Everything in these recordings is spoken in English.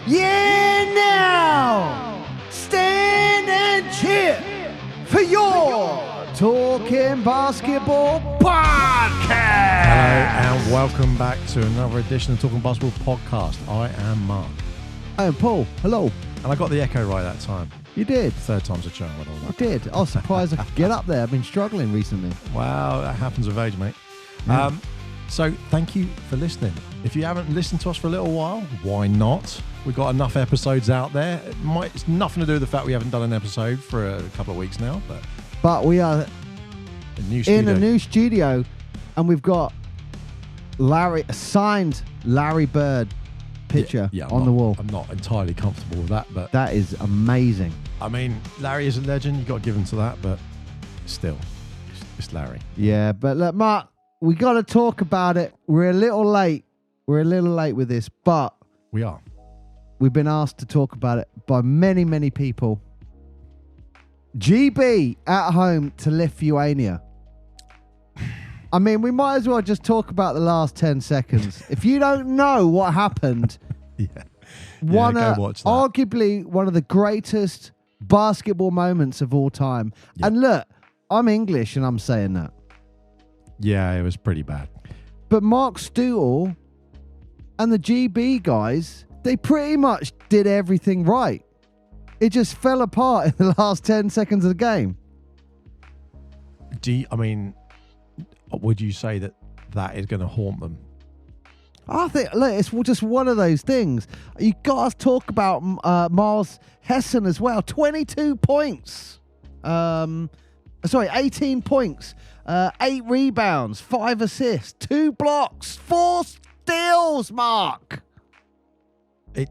Yeah, now stand and cheer for your Talking Basketball podcast. Hello and welcome back to another edition of Talking Basketball podcast. I am Mark. I am Paul. Hello. And I got the echo right that time. You did. Third time's a charm. I did. I was surprised I could get up there. I've been struggling recently. Wow, that happens with age, mate. Yeah. So thank you for listening. If you haven't listened to us for a little while, why not? We've got enough episodes out there. It's nothing to do with the fact we haven't done an episode for a couple of weeks now, But we are in a new studio, and we've got a signed Larry Bird picture on the wall. I'm not entirely comfortable with that, but that is amazing. I mean, Larry is a legend. You've got to give him to that, but still, it's Larry. Yeah, but look, Mark, we got to talk about it. We're a little late. We're a little late with this, but We are. we've been asked to talk about it by many, many people. GB at home to Lithuania. I mean, we might as well just talk about the last 10 seconds. If you don't know what happened, Go watch that. arguably one of the greatest basketball moments of all time. Yep. And look, I'm English and I'm saying that. Yeah, it was pretty bad. But Mark Stootle and the GB guys, they pretty much did everything right. It just fell apart in the last 10 seconds of the game. Would you say that is going to haunt them? I think, look, it's just one of those things. You got to talk about Miles Hessen as well. 22 points. 18 points. 8 rebounds, 5 assists, 2 blocks, 4 steals, Mark. They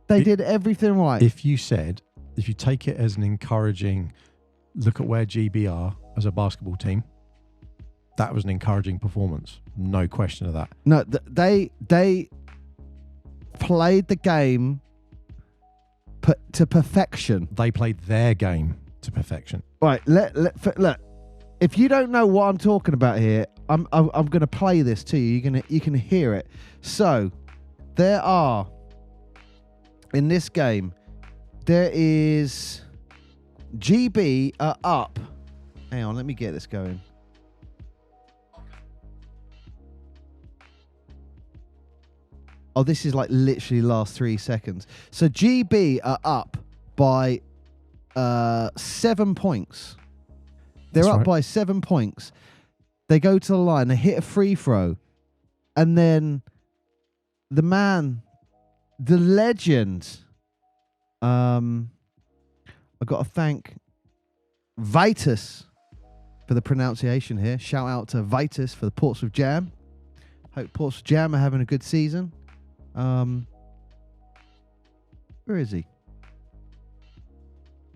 did everything right. If you take it as an encouraging look at where GB are as a basketball team, that was an encouraging performance. No question of that. No, they played the game to perfection. They played their game to perfection. Right, look. If you don't know what I'm talking about here, I'm going to play this to you. You can hear it. So, there are in this game, there is GB up. Hang on, let me get this going. Oh, this is like literally last 3 seconds. So GB are up by 7 points. They're That's up right. by 7 points. They go to the line, they hit a free throw, and then the man, the legend, I've got to thank Vitus for the pronunciation here. Shout out to Vitus for the Portsmouth Jam. Hope Portsmouth Jam are having a good season. Where is he?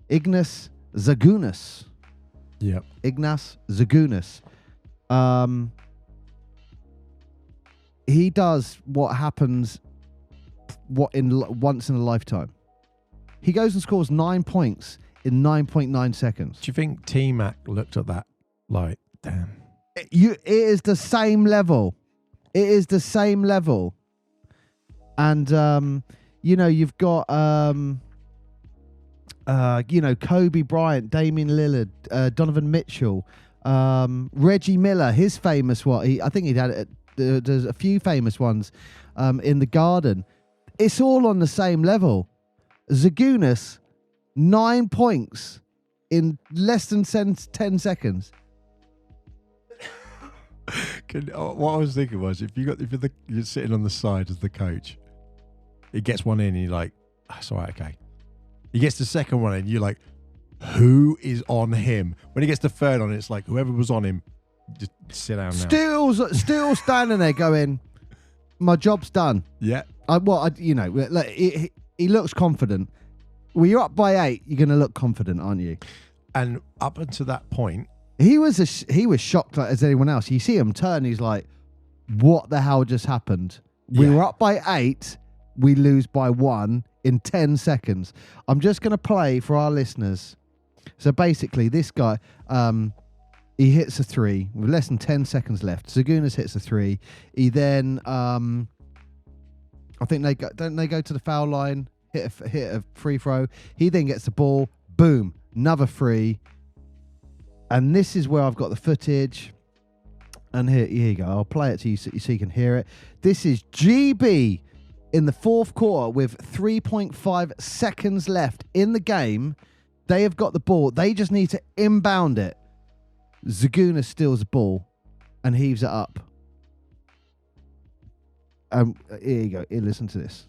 Ignas Sargiunas. Yep. Ignas Sargiunas. He does what happens once in a lifetime. He goes and scores 9 points in 9.9 seconds. Do you think T-Mac looked at that like, damn? It is the same level. It is the same level. And, you've got, Kobe Bryant, Damian Lillard, Donovan Mitchell, Reggie Miller, his famous one. I think there's a few famous ones in the Garden. It's all on the same level. Sargiunas, 9 points in less than 10 seconds. What I was thinking was, if you're sitting on the side as the coach, he gets one in, and you're like, that's all right, okay. He gets the second one in, you're like, who is on him? When he gets the third on, it's like, whoever was on him, just sit down now. Still standing there going, my job's done. Yeah. He looks confident. When you're up by 8, you're going to look confident, aren't you? And up until that point, he was shocked like as anyone else. You see him turn, he's like, what the hell just happened? We were up by 8, we lose by 1 in 10 seconds. I'm just going to play for our listeners. So basically, this guy, he hits a 3 with less than 10 seconds left. Sargiunas hits a 3. He then I think don't they go to the foul line, hit a free throw. He then gets the ball, boom, another free. And this is where I've got the footage. And here you go. I'll play it to you so you can hear it. This is GB in the fourth quarter with 3.5 seconds left in the game. They have got the ball. They just need to inbound it. Sargiunas steals the ball and heaves it up. Here you go. Here, listen to this.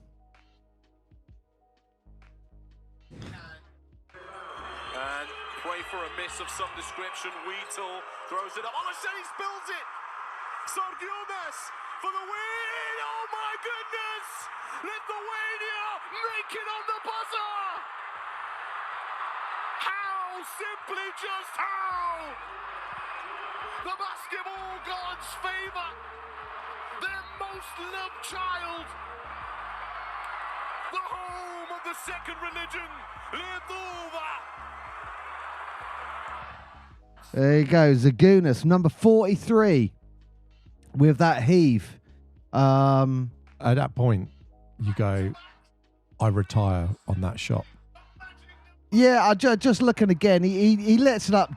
And pray for a miss of some description. Wheatle throws it up. Oh, he spills it. Sargiunas for the win. Oh my goodness. Lithuania make it on the buzzer. How? Simply just how? The basketball gods favor their most loved child. The home of the second religion, Lithuania. There you go, Sargiunas, number 43, with that heave. At that point, you go, I retire on that shot. Yeah, just looking again, he lets it up,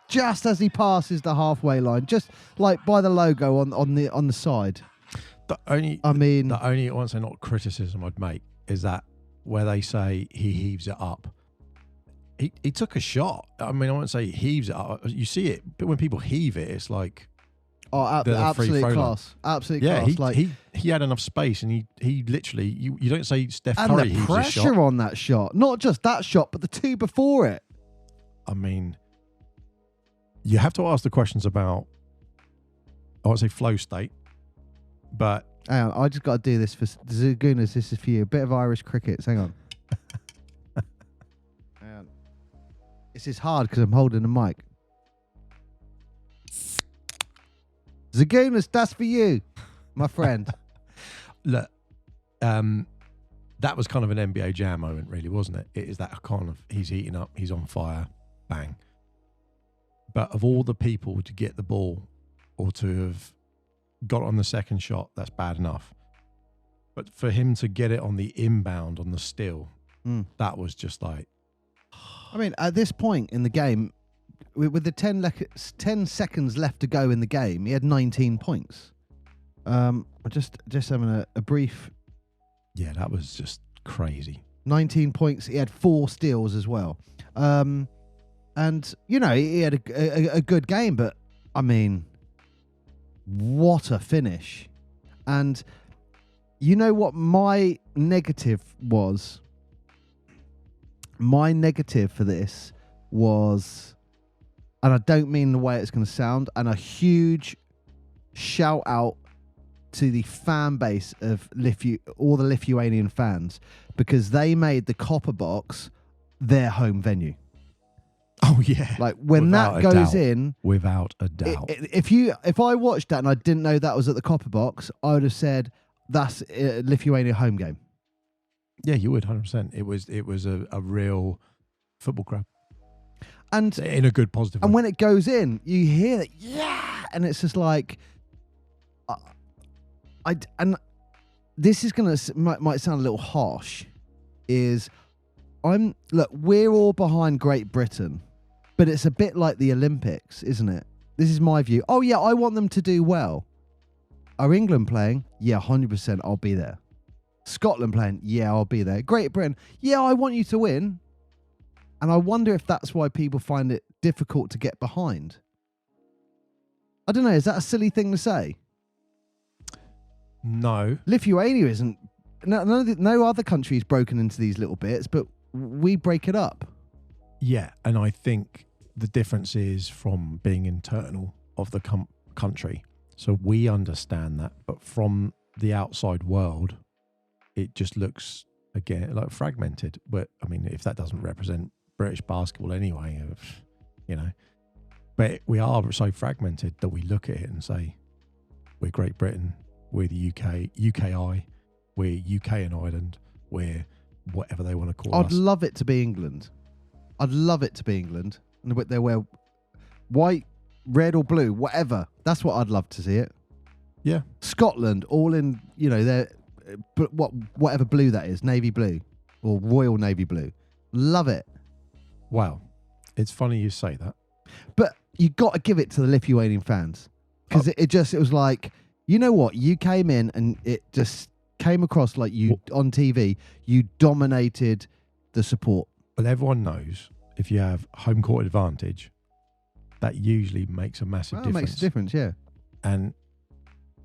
just as he passes the halfway line, just like by the logo on the side. The only I want to say not criticism I'd make is that where they say he heaves it up. He took a shot. I mean, I won't say he heaves it up. You see it, but when people heave it, it's like absolute class. Absolute class. He had enough space, and he literally you don't say Steph and Curry the heaves a shot. pressure on that shot, not just that shot, but the two before it. I mean, you have to ask the questions about, I won't say flow state, but hang on, I just got to do this for Sargiunas. This is for you. A bit of Irish crickets. Hang on. Hang on. This is hard because I'm holding the mic. Sargiunas, that's for you, my friend. Look, that was kind of an NBA Jam moment, really, wasn't it? It is that kind of, he's heating up, he's on fire, bang. But of all the people to get the ball or to have got on the second shot, that's bad enough. But for him to get it on the inbound, on the steal, that was just like... I mean, at this point in the game, with the 10 seconds left to go in the game, he had 19 points. Just having a brief... Yeah, that was just crazy. 19 points. He had 4 steals as well. And, he had a good game, but, I mean, what a finish. And you know what my negative was? My negative for this was, and I don't mean the way it's going to sound, and a huge shout out to the fan base of all the Lithuanian fans, because they made the Copper Box their home venue. Oh yeah, like when that goes in, without a doubt. If I watched that and I didn't know that was at the Copper Box, I would have said that's a Lithuania home game. Yeah, you would 100%. It was a real football crowd, and in a good positive way. And when it goes in, you hear that, yeah, and it's just like, and this is might sound a little harsh. We're all behind Great Britain, but it's a bit like the Olympics, isn't it? This is my view. Oh yeah, I want them to do well. Are England playing? Yeah, 100%. I'll be there. Scotland playing? Yeah, I'll be there. Great Britain? Yeah, I want you to win. And I wonder if that's why people find it difficult to get behind. I don't know. Is that a silly thing to say? No. Lithuania isn't. No other country's broken into these little bits, but we break it up. Yeah, and I think the difference is from being internal of the country. So we understand that, but from the outside world, it just looks, again, like fragmented. But, I mean, if that doesn't represent British basketball anyway, but we are so fragmented that we look at it and say, we're Great Britain, we're the UK, UKI, we're UK and Ireland, we're whatever they want to call us. I'd love it to be England. I'd love it to be England. And they wear white, red or blue, whatever. That's what I'd love to see it. Yeah. Scotland, all in, their whatever blue that is, navy blue or Royal Navy blue. Love it. Wow. It's funny you say that. But you got to give it to the Lithuanian fans because it was like, you know what? You came in and it just came across like on TV, you dominated the support. But everyone knows if you have home court advantage, that usually makes a massive difference. It makes a difference, yeah. And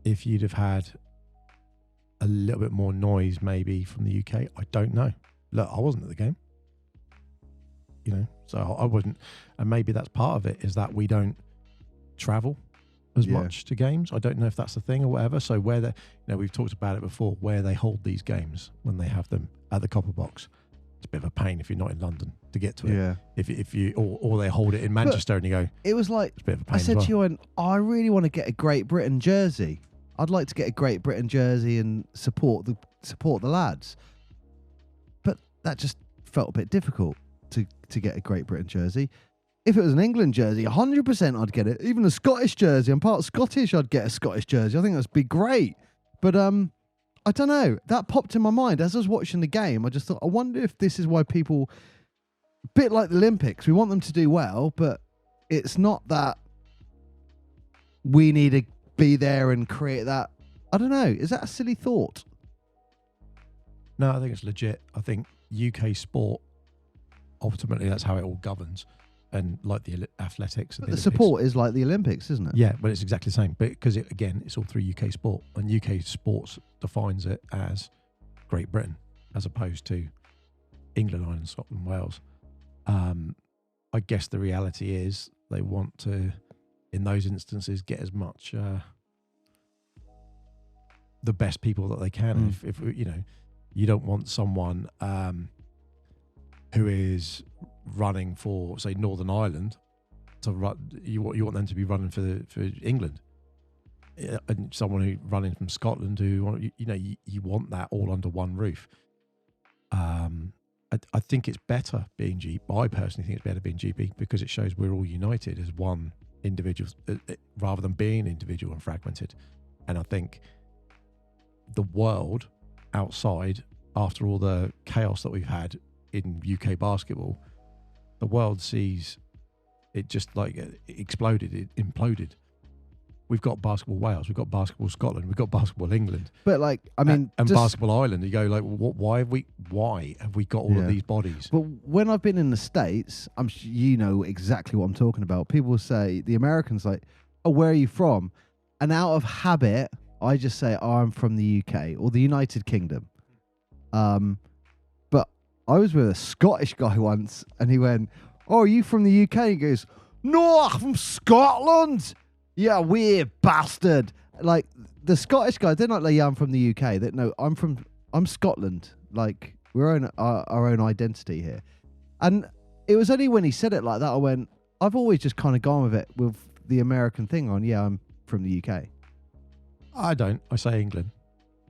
if you'd have had a little bit more noise maybe from the UK, I don't know. Look, I wasn't at the game. So I wasn't. And maybe that's part of it, is that we don't travel as much to games. I don't know if that's the thing or whatever. So where we've talked about it before, where they hold these games when they have them at the Copper Box. It's a bit of a pain if you're not in London to get to it. Yeah. If you or they hold it in Manchester and you go. It was like, it's a bit of a pain I said to you, I really want to get a Great Britain jersey. I'd like to get a Great Britain jersey and support the lads. But that just felt a bit difficult to get a Great Britain jersey. If it was an England jersey, 100% I'd get it. Even a Scottish jersey. I'm part Scottish, I'd get a Scottish jersey. I think that'd be great. But I don't know. That popped in my mind as I was watching the game. I just thought, I wonder if this is why people, a bit like the Olympics, we want them to do well, but it's not that we need to be there and create that. I don't know. Is that a silly thought? No, I think it's legit. I think UK sport, ultimately, that's how it all governs. And like the athletics. And But the support is like the Olympics, isn't it? Yeah, but it's exactly the same. But because, again, it's all through UK sport. And UK sports defines it as Great Britain, as opposed to England, Ireland, Scotland, Wales. I guess the reality is they want to, in those instances, get as much the best people that they can. If you don't want someone who is running for, say, Northern Ireland to run. You want them to be running for England, and someone who running from Scotland who you want that all under one roof. I think it's better being GB. I personally think it's better being GB because it shows we're all united as one individual rather than being individual and fragmented. And I think the world outside, after all the chaos that we've had in UK basketball, the world sees it just like it exploded, it imploded. We've got basketball Wales, we've got basketball Scotland, we've got basketball England. But like, I mean, and basketball Ireland. You go like, why have we got all of these bodies? But when I've been in the States, you know exactly what I'm talking about. People say, the Americans like, oh, where are you from? And out of habit, I just say, oh, I'm from the UK or the United Kingdom. But I was with a Scottish guy once, and he went, oh, are you from the UK? He goes, no, I'm from Scotland. Yeah, weird bastard. Like, the Scottish guy, they're not like, yeah, I'm from the UK. No, I'm Scotland. Like, we're our own identity here. And it was only when he said it like that, I went, I've always just kind of gone with it with the American thing on, yeah, I'm from the UK. I don't. I say England.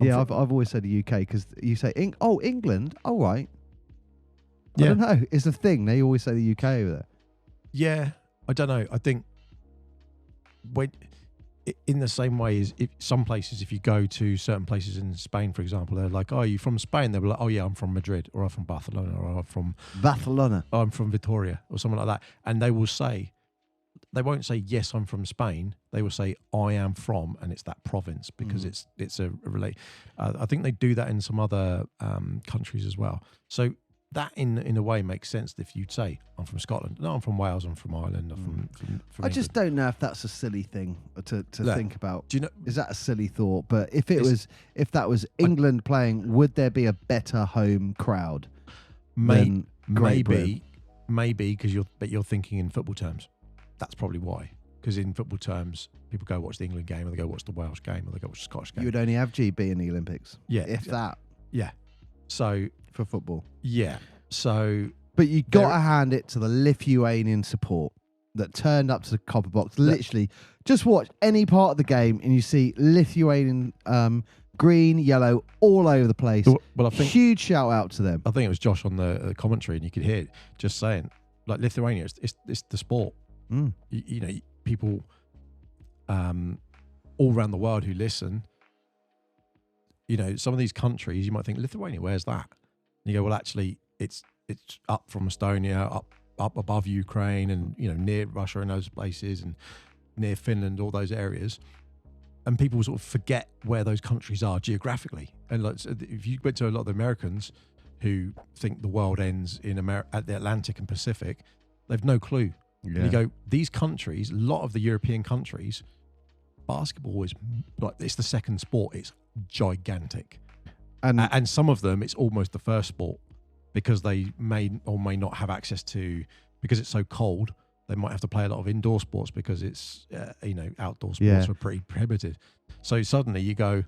I've always said the UK because you say, England? Oh, right. I don't know. It's a thing. They always say the UK over there. Yeah, I don't know. I think when, in the same way as some places, if you go to certain places in Spain, for example, they're like, oh, are you from Spain? They'll be like, oh, yeah, I'm from Madrid, or I'm from Barcelona, or I'm from Vitoria, or something like that. And they will say, they won't say, yes, I'm from Spain. They will say, I am from, and it's that province because it's a relate. I think they do that in some other countries as well. So that in a way makes sense if you'd say, I'm from Scotland. No, I'm from Wales, I'm from Ireland, I'm from I just don't know if that's a silly thing to think about. Do you know? Is that a silly thought? But if that was England playing, would there be a better home crowd? Maybe because you're thinking in football terms. That's probably why. Because in football terms, people go watch the England game, or they go watch the Welsh game, or they go watch the Scottish game. You would only have GB in the Olympics. Yeah. If that. Yeah. So for football. Yeah. So but you got to hand it to the Lithuanian support that turned up to the Copper Box. Literally, just watch any part of the game and you see Lithuanian green, yellow, all over the place. Well, I think huge shout out to them. I think it was Josh on the commentary, and you could hear it just saying, like, Lithuania, it's the sport. You know, people all around the world who listen, some of these countries, you might think, Lithuania, where's that? And you go, well, actually, it's up from Estonia, up above Ukraine, and near Russia and those places, and near Finland, all those areas. And people sort of forget where those countries are geographically. And if you went to a lot of the Americans who think the world ends at the Atlantic and Pacific, they've no clue. Yeah. And you go, these countries, a lot of the European countries, basketball is like, it's the second sport. It's gigantic. And some of them, it's almost the first sport, because they may or may not have access to, because it's so cold, they might have to play a lot of indoor sports because it's, outdoor sports are pretty prohibited. So suddenly you go,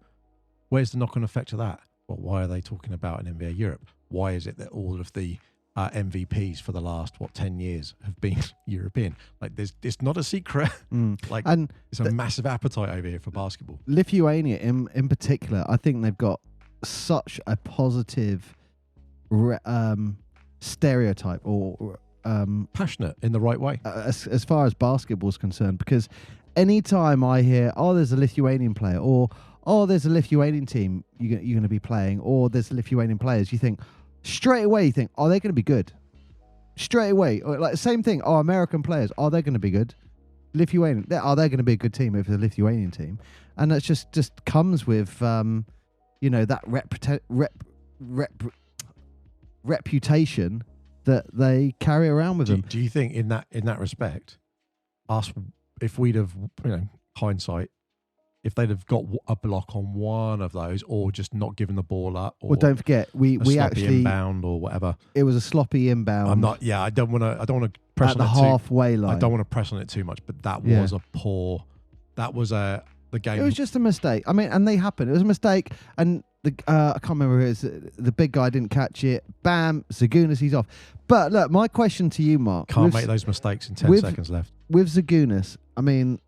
where's the knock-on effect of that? Well, why are they talking about an NBA Europe? Why is it that all of the MVPs for the last 10 years have been European? Like, it's not a secret. And it's a massive appetite over here for basketball. Lithuania in particular, I think they've got such a positive stereotype, or passionate in the right way as far as basketball is concerned, because anytime I hear, there's a Lithuanian player, or there's a Lithuanian team you're going to be playing, or there's Lithuanian players, you think straight away, are they going to be good? Straight away. Or like, same thing, American players, are they going to be good? Lithuanian, are they going to be a good team if it's a Lithuanian team? And that just comes with that reputation that they carry around with them. Do you think in that respect, if we'd have, hindsight, if they'd have got a block on one of those, or just not given the ball up, or don't forget, we actually inbound or whatever, it was a sloppy inbound. I don't want to press at on the halfway line. I don't want to press on it too much, but that was the game. It was just a mistake. I mean, and they happen. It was a mistake, and I can't remember who it is. The big guy didn't catch it. Bam, Sargiunas, he's off. But look, my question to you, Mark. Can't make those mistakes in 10 seconds left. With Sargiunas, I mean,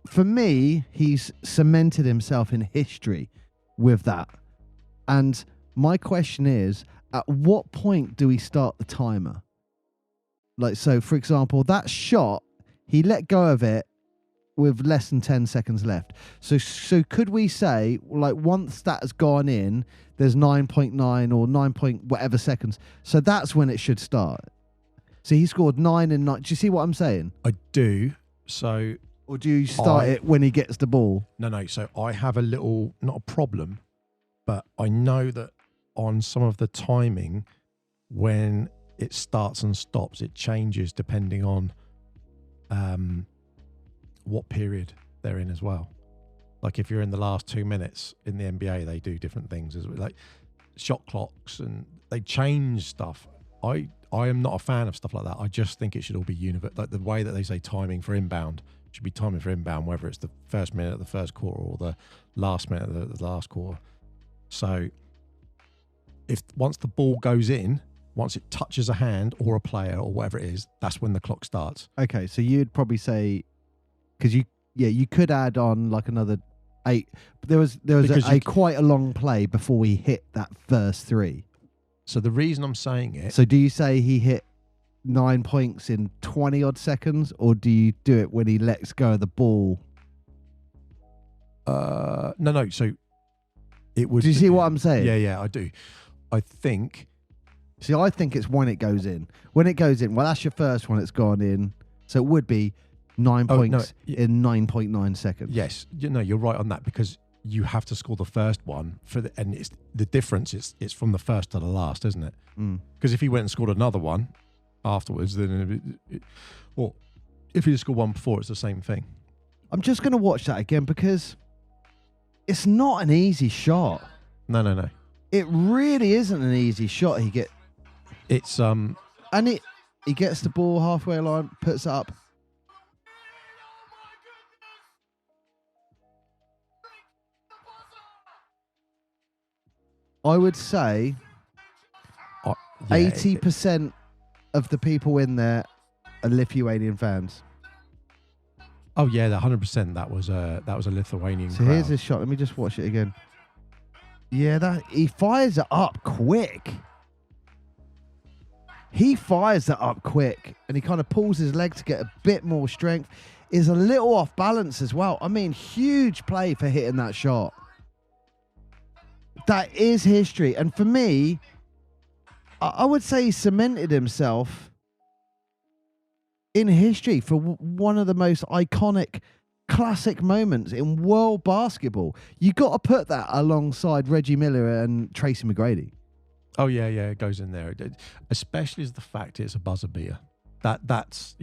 for me, he's cemented himself in history with that. And my question is, at what point do we start the timer? Like, so, for example, that shot, he let go of it with less than 10 seconds left. So could we say, like, once that has gone in, there's 9.9 or 9 point whatever seconds. So that's when it should start. So he scored 9 and 9. Do you see what I'm saying? I do. So, or do you start it when he gets the ball? No. So I have a little, not a problem, but I know that on some of the timing, when it starts and stops, it changes depending on what period they're in as well. Like, if you're in the last 2 minutes in the NBA, they do different things, as like shot clocks, and they change stuff. I am not a fan of stuff like that. I just think it should all be universal. Like, the way that they say timing for inbound should be timing for inbound, whether it's the first minute of the first quarter or the last minute of the last quarter. So if once the ball goes in, once it touches a hand or a player or whatever it is, that's when the clock starts. Okay, so you'd probably say, because you could add on like another 8. There was quite a long play before he hit that first 3. So the reason I'm saying it. So do you say he hit 9 points in 20 odd seconds, or do you do it when he lets go of the ball? No. So it would. Do you see what I'm saying? Yeah, I do. I think. See, I think it's when it goes in. When it goes in, well, that's your first one. It's gone in, so it would be 9 points in 9.9 seconds. Yes, you're right on that, because you have to score the first one and it's the difference. It's from the first to the last, isn't it? Because if he went and scored another one afterwards, then or if he just scored one before, it's the same thing. I'm just going to watch that again, because it's not an easy shot. No. It really isn't an easy shot. He gets the ball halfway line, puts it up. I would say 80% of the people in there are Lithuanian fans. Oh yeah, 100%. That was a Lithuanian. So here's his shot. Let me just watch it again. Yeah, he fires it up quick. And he kind of pulls his leg to get a bit more strength. is a little off balance as well. I mean, huge play for hitting that shot. That is history. And for me, I would say he cemented himself in history for one of the most iconic classic moments in world basketball. You got to put that alongside Reggie Miller and Tracy McGrady. Oh yeah, it goes in there. Especially as the fact it's a buzzer beater. That's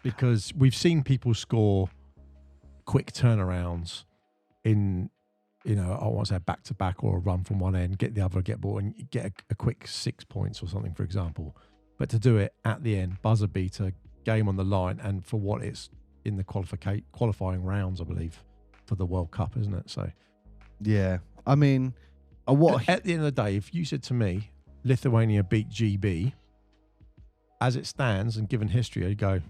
because we've seen people score quick turnarounds in, I want to say back to back or a run from one end, get the other, get ball, and get a quick 6 points or something, for example. But to do it at the end, buzzer beater, game on the line, and for what it's in the qualifying rounds, I believe, for the World Cup, isn't it? So, yeah, I mean, at the end of the day, if you said to me, Lithuania beat GB, as it stands and given history, I'd go,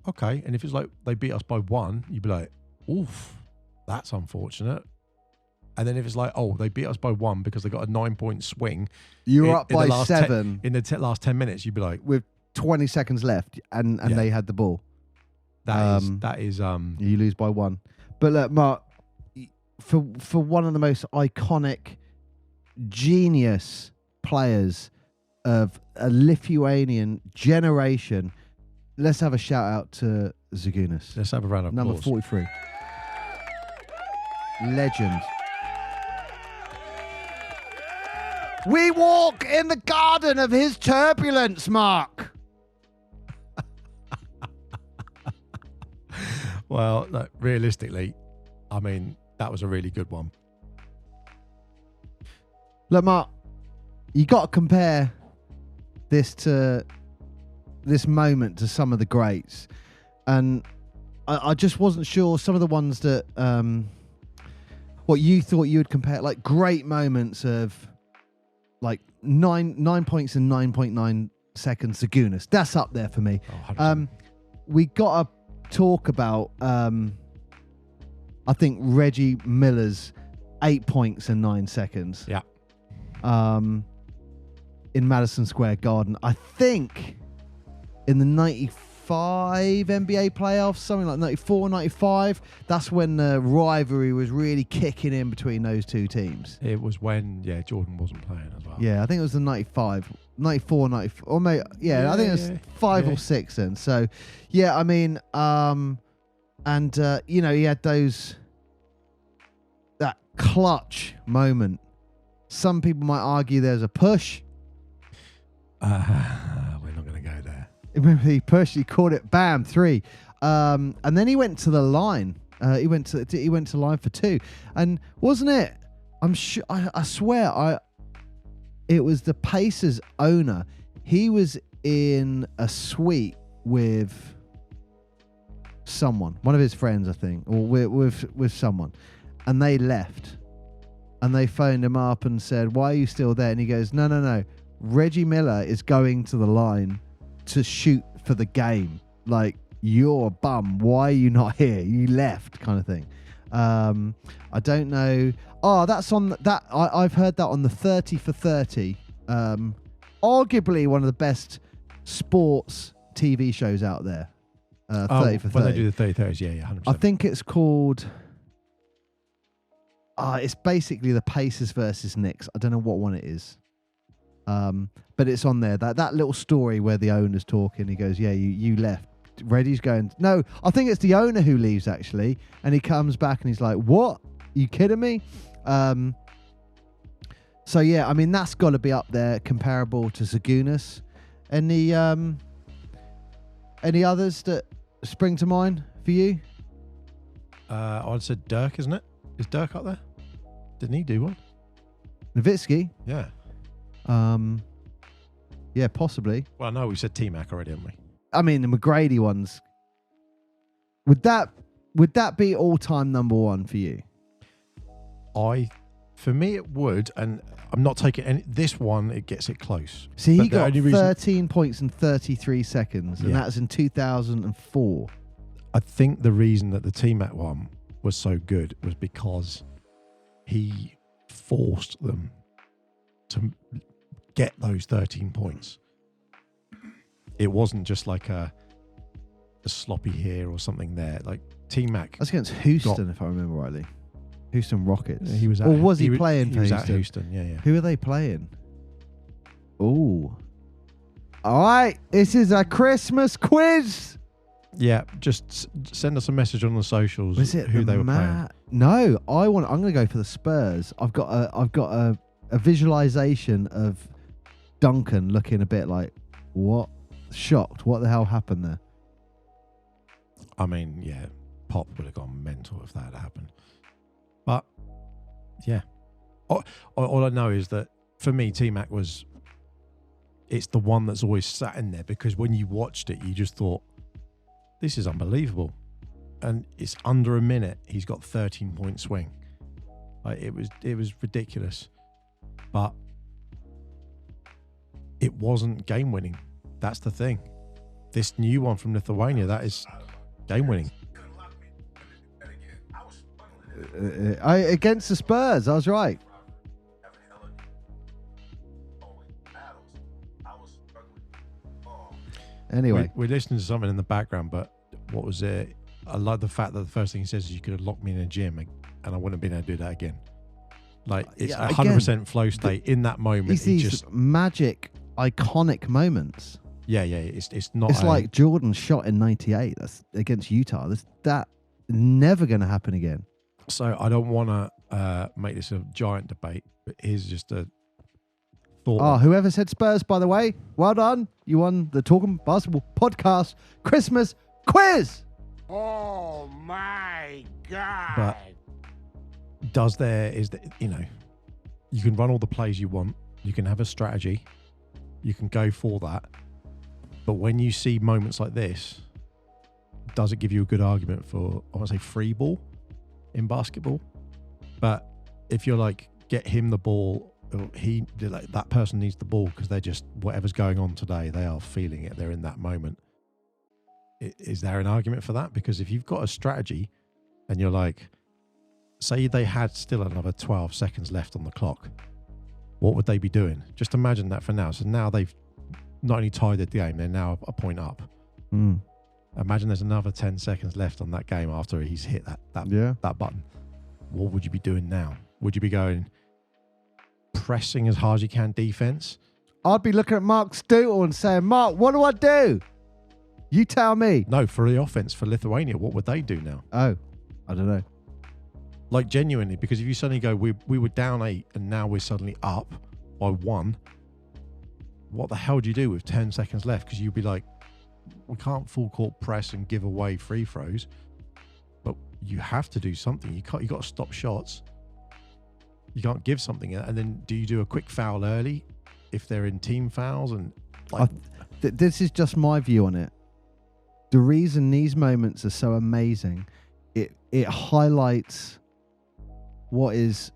okay. And if it's like they beat us by 1, you'd be like, oof, that's unfortunate. And then if it's like, oh, they beat us by 1 because they got a 9-point swing. You're up by 7. In the last 10 minutes, you'd be like, with 20 seconds left and they had the ball. That is you lose by 1. But look, Mark, for one of the most iconic, genius players of a Lithuanian generation, let's have a shout out to Sargiunas. Let's have a round of applause. Number 43. Legend. We walk in the garden of his turbulence, Mark. Well, look, realistically, I mean, that was a really good one. Look, Mark, you got to compare this moment to some of the greats. And I just wasn't sure some of the ones that, what you thought you would compare, like great moments of like 9 points in 9.9 seconds. Sargiunas, that's up there for me. Oh, we got to talk about, I think Reggie Miller's 8 points in 9 seconds. Yeah. In Madison Square Garden. I think in the 95 NBA playoffs, something like 94, 95, that's when the rivalry was really kicking in between those two teams. It was when, Jordan wasn't playing as well. Yeah, I think it was the 95, 94, 94, or maybe, I think it was 5 or 6 then. So, yeah, I mean, he had that clutch moment. Some people might argue there's a push. We're not going to go there. Remember he pushed, he caught it, bam, 3. And then he went to the line. He went to line for 2. And wasn't it? I'm sure. I swear. It was the Pacers owner. He was in a suite with someone, one of his friends, I think, or with someone, and they left. And they phoned him up and said, "Why are you still there?" And he goes, No. Reggie Miller is going to the line to shoot for the game. Like, you're a bum. Why are you not here? You left, kind of thing. I don't know. Oh, that's on that. I've heard that on the 30 for 30. Arguably one of the best sports TV shows out there. 30 for 30. When they do the 30-30s, yeah, 100%. I think it's called. It's basically the Pacers versus Knicks. I don't know what one it is. But it's on there. That little story where the owner's talking. He goes, "Yeah, you left." Reggie's going, "No, I think it's the owner who leaves actually." And he comes back and he's like, "What? You kidding me?" So yeah, I mean that's got to be up there, comparable to Sargiunas. Any others that spring to mind for you? I'd say Dirk, isn't it? Is Dirk up there? Didn't he do one? Nowitzki? Yeah. Yeah, possibly. Well, no, we said T-Mac already, haven't we? I mean, the McGrady ones. Would that be all-time number 1 for you? For me, it would, and I'm not taking any. This one, it gets it close. See, he got 13 points in 33 seconds, and that was in 2004. I think the reason that the T-Mac one was so good was because he forced them to get those 13 points. It wasn't just like a sloppy here or something there. Like T-Mac. That's against Houston, if I remember rightly. Houston Rockets. He was at, or was he playing for He was Houston? at Houston, yeah. Who are they playing? Ooh. All right, this is a Christmas quiz. Yeah, just send us a message on the socials. Was it who they were playing? No, I'm going to go for the Spurs. I've got a visualization of Duncan looking a bit like, what? Shocked. What the hell happened there? I mean, yeah, Pop would have gone mental if that had happened. But yeah, all I know is that for me, T-Mac it's the one that's always sat in there, because when you watched it, you just thought, this is unbelievable. And it's under a minute, he's got 13-point swing. Like, it was ridiculous. But it wasn't game winning. That's the thing. This new one from Lithuania, that is game winning. Against the Spurs, I was right. Anyway, we're listening to something in the background, but what was it? I like the fact that the first thing he says is, you could have locked me in a gym and I wouldn't have been able to do that again. Like, it's 100% flow state in that moment. It's these magic, iconic moments. Yeah. It's not. It's like Jordan's shot in '98. That's against Utah. That never going to happen again. So I don't want to make this a giant debate, but here's just a thought. Oh, whoever said Spurs, by the way, well done. You won the Talking Basketball Podcast Christmas quiz. Oh my God. But you can run all the plays you want. You can have a strategy. You can go for that. But when you see moments like this, does it give you a good argument for, I want to say, free ball in basketball? But if you're like, get him the ball, or that person needs the ball because they're just, whatever's going on today, they are feeling it. They're in that moment. Is there an argument for that? Because if you've got a strategy and you're like, say they had still another 12 seconds left on the clock, what would they be doing? Just imagine that for now. So now they've not only tied the game, they're now a point up. Mm. Imagine there's another 10 seconds left on that game after he's hit that button. What would you be doing now? Would you be going pressing as hard as you can defense? I'd be looking at Mark Stootle and saying, Mark, what do I do? You tell me. No, for the offense, for Lithuania, what would they do now? Oh, I don't know. Like, genuinely, because if you suddenly go, we were down 8 and now we're suddenly up by 1, what the hell do you do with 10 seconds left? Because you'd be like, we can't full court press and give away free throws, but you have to do something. You got to stop shots. You can't give something. And then do you do a quick foul early if they're in team fouls? And like, this is just my view on it. The reason these moments are so amazing, it highlights what is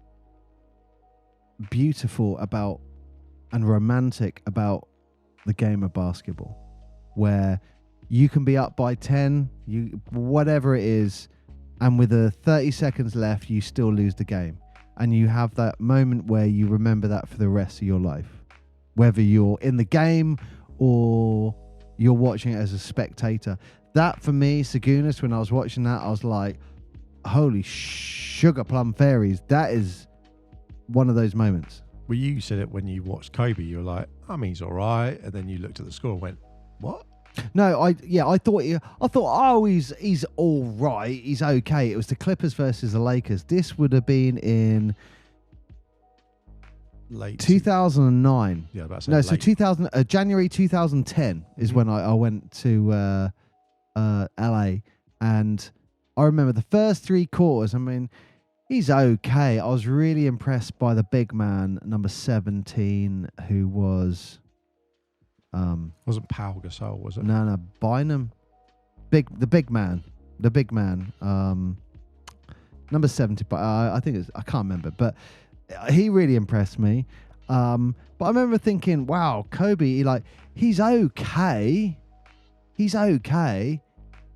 beautiful about and romantic about the game of basketball, where you can be up by 10, whatever it is, and with 30 seconds left, you still lose the game. And you have that moment where you remember that for the rest of your life, whether you're in the game or you're watching it as a spectator. That, for me, Sargiunas, when I was watching that, I was like, holy sugar plum fairies. That is one of those moments. Well, you said it when you watched Kobe. You were like, I mean, he's all right. And then you looked at the score and went, what? No, I thought, oh, he's all right. He's okay. It was the Clippers versus the Lakers. This would have been in late 2009. Yeah, about to say no, late. So January 2010 is when I went to LA, and I remember the first 3 quarters. I mean, he's okay. I was really impressed by the big man, number 17, who was wasn't Pau Gasol, was it? No, Bynum, the big man, number 70. But I think I can't remember, but he really impressed me. But I remember thinking, wow, Kobe, he's okay.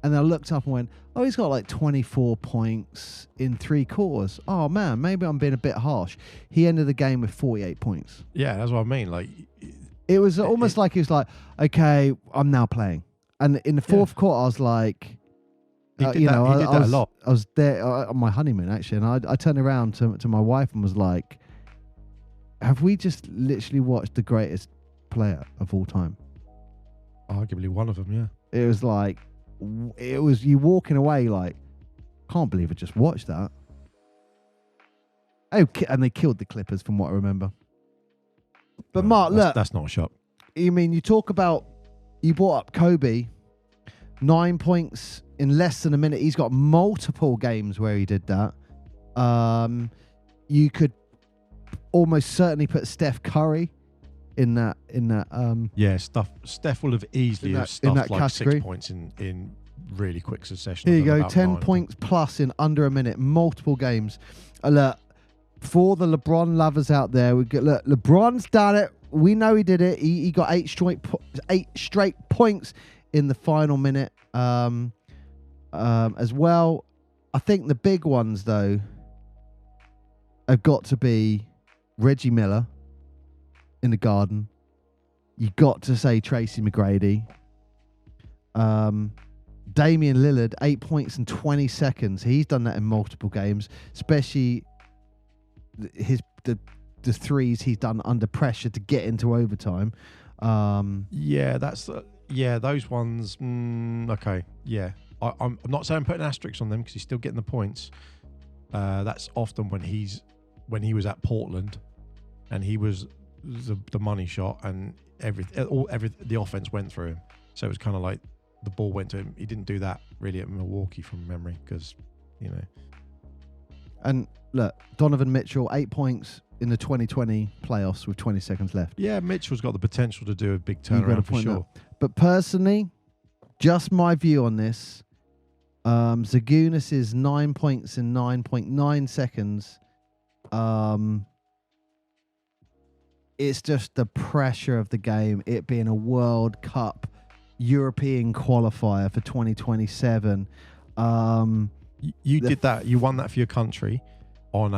And then I looked up and went, oh, he's got like 24 points in 3 quarters. Oh, man, maybe I'm being a bit harsh. He ended the game with 48 points. Yeah, that's what I mean. Like, it was almost like he was like, okay, I'm now playing. And in the fourth quarter, I was like, He did that a lot. I was there on my honeymoon, actually, and I turned around to my wife and was like, have we just literally watched the greatest player of all time? Arguably one of them, yeah. It was like, it was you walking away like, can't believe I just watched that. Oh, and they killed the Clippers from what I remember. But Mark, look. That's not a shock. You mean, you brought up Kobe, 9 points in less than a minute. He's got multiple games where he did that. You could almost certainly put Steph Curry in that. Yeah, Steph will have easily have stuffed like category. 6 points in really quick succession. Here you go, 10 points plus in under a minute, multiple games. Look, for the LeBron lovers out there, look, LeBron's done it. We know he did it. He got 8 straight points in the final minute as well. I think the big ones, though, have got to be Reggie Miller in the Garden. You got to say Tracy McGrady. Damian Lillard, 8 points in 20 seconds. He's done that in multiple games, especially the threes he's done under pressure to get into overtime. Yeah, those ones. Okay, yeah. I'm not saying putting asterisks on them because he's still getting the points. That's often when he was at Portland, and he was the money shot, and the offense went through him. So it was kind of like the ball went to him. He didn't do that really at Milwaukee from memory because, you know. And look, Donovan Mitchell, 8 points in the 2020 playoffs with 20 seconds left. Yeah, Mitchell's got the potential to do a big turnaround for sure. But personally, just my view on this, Sargiunas' 9 points in 9.9 seconds. It's just the pressure of the game, it being a World Cup European qualifier for 2027. You did that. You won that for your country on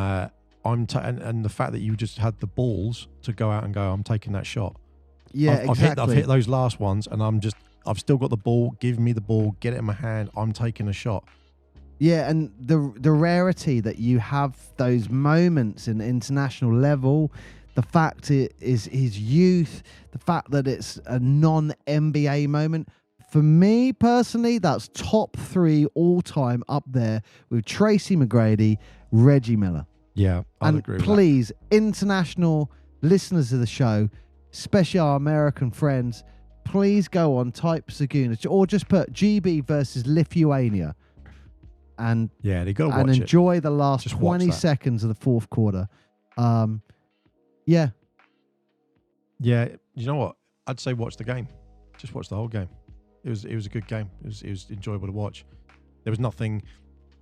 and the fact that you just had the balls to go out and go, I'm taking that shot. Yeah, exactly. I've hit those last ones, and I've still got the ball. Give me the ball. Get it in my hand. I'm taking a shot. Yeah, and the rarity that you have those moments in international level, the fact it is his youth, the fact that it's a non-NBA moment. For me personally, that's top 3 all-time up there with Tracy McGrady, Reggie Miller. Yeah, I'd agree with please, international listeners of the show, especially our American friends, please go on, type Sargiunas, or just put GB versus Lithuania. And yeah, they got to watch and enjoy the last just 20 seconds of the fourth quarter. Yeah. Yeah, you know what? I'd say watch the game. Just watch the whole game. It was a good game. It was enjoyable to watch. There was nothing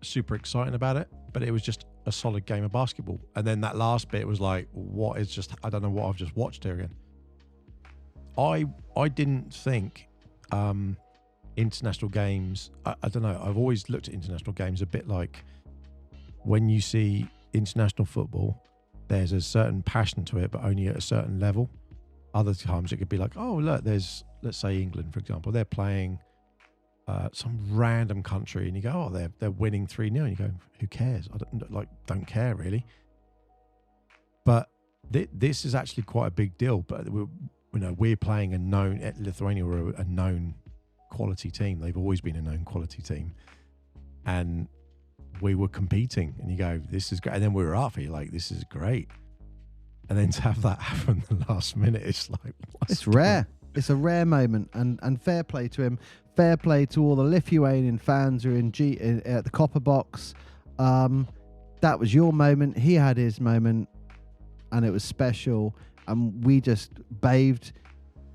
super exciting about it, but it was just a solid game of basketball. And then that last bit was like, I don't know what I've just watched here again. I didn't think international games, I don't know, I've always looked at international games a bit like when you see international football, there's a certain passion to it, but only at a certain level. Other times it could be like, oh, look, let's say England, for example, they're playing some random country, and you go, oh, they're winning 3-0, and you go, who cares? I don't care really. But this is actually quite a big deal. But we're playing Lithuania were a known quality team. They've always been a known quality team, and we were competing. And you go, this is great. And then we were up. You're like, this is great. And then to have that happen the last minute, it's like, it's rare. It's a rare moment, and fair play to him. Fair play to all the Lithuanian fans who are at the Copper Box. That was your moment. He had his moment, and it was special. And we just bathed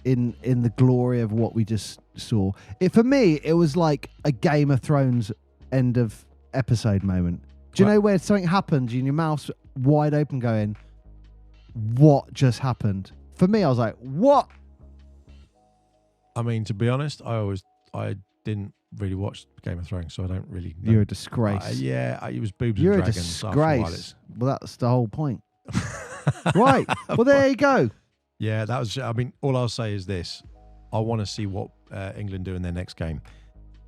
in the glory of what we just saw. For me, it was like a Game of Thrones end of episode moment. Do you know where something happens and your mouth's wide open going, what just happened? For me, I was like, what? I mean, to be honest, I didn't really watch Game of Thrones, so I don't really know. You're a disgrace. It was boobs You're and a dragons. disgrace. Well, that's the whole point. Right. Well, there you go. Yeah, that was. I mean, all I'll say is this: I want to see what England do in their next game.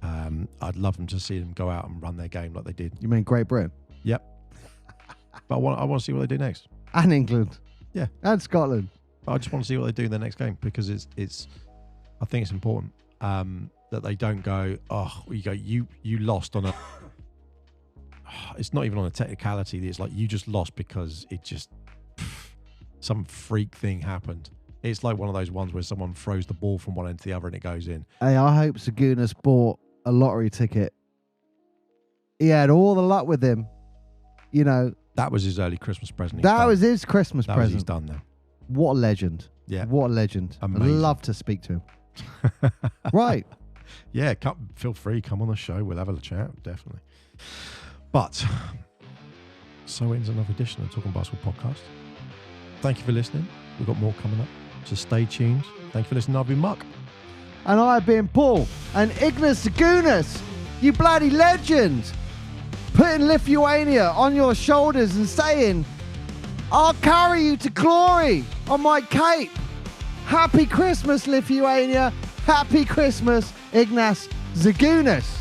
I'd love them to see them go out and run their game like they did. You mean Great Britain? Yep. But I want to see what they do next. And England. Yeah. And Scotland. I just want to see what they do in their next game because it's. I think it's important that they don't go. Oh, you lost on a. It's not even on a technicality. It's like you just lost because it just some freak thing happened. It's like one of those ones where someone throws the ball from one end to the other and it goes in. Hey, I hope Sargiunas bought a lottery ticket. He had all the luck with him. You know. That was his early Christmas present. That was his Christmas present. He's done now. What a legend. Yeah. What a legend. Amazing. I'd love to speak to him. Right. Yeah, feel free, come on the show. We'll have a chat, definitely. But, so ends another edition of Talking Basketball Podcast. Thank you for listening. We've got more coming up, so stay tuned. Thank you for listening. I've been Muck. And I've been Paul. And Ignas Sargiunas, you bloody legend, putting Lithuania on your shoulders and saying, I'll carry you to glory on my cape. Happy Christmas, Lithuania. Happy Christmas, Ignas Sargiunas.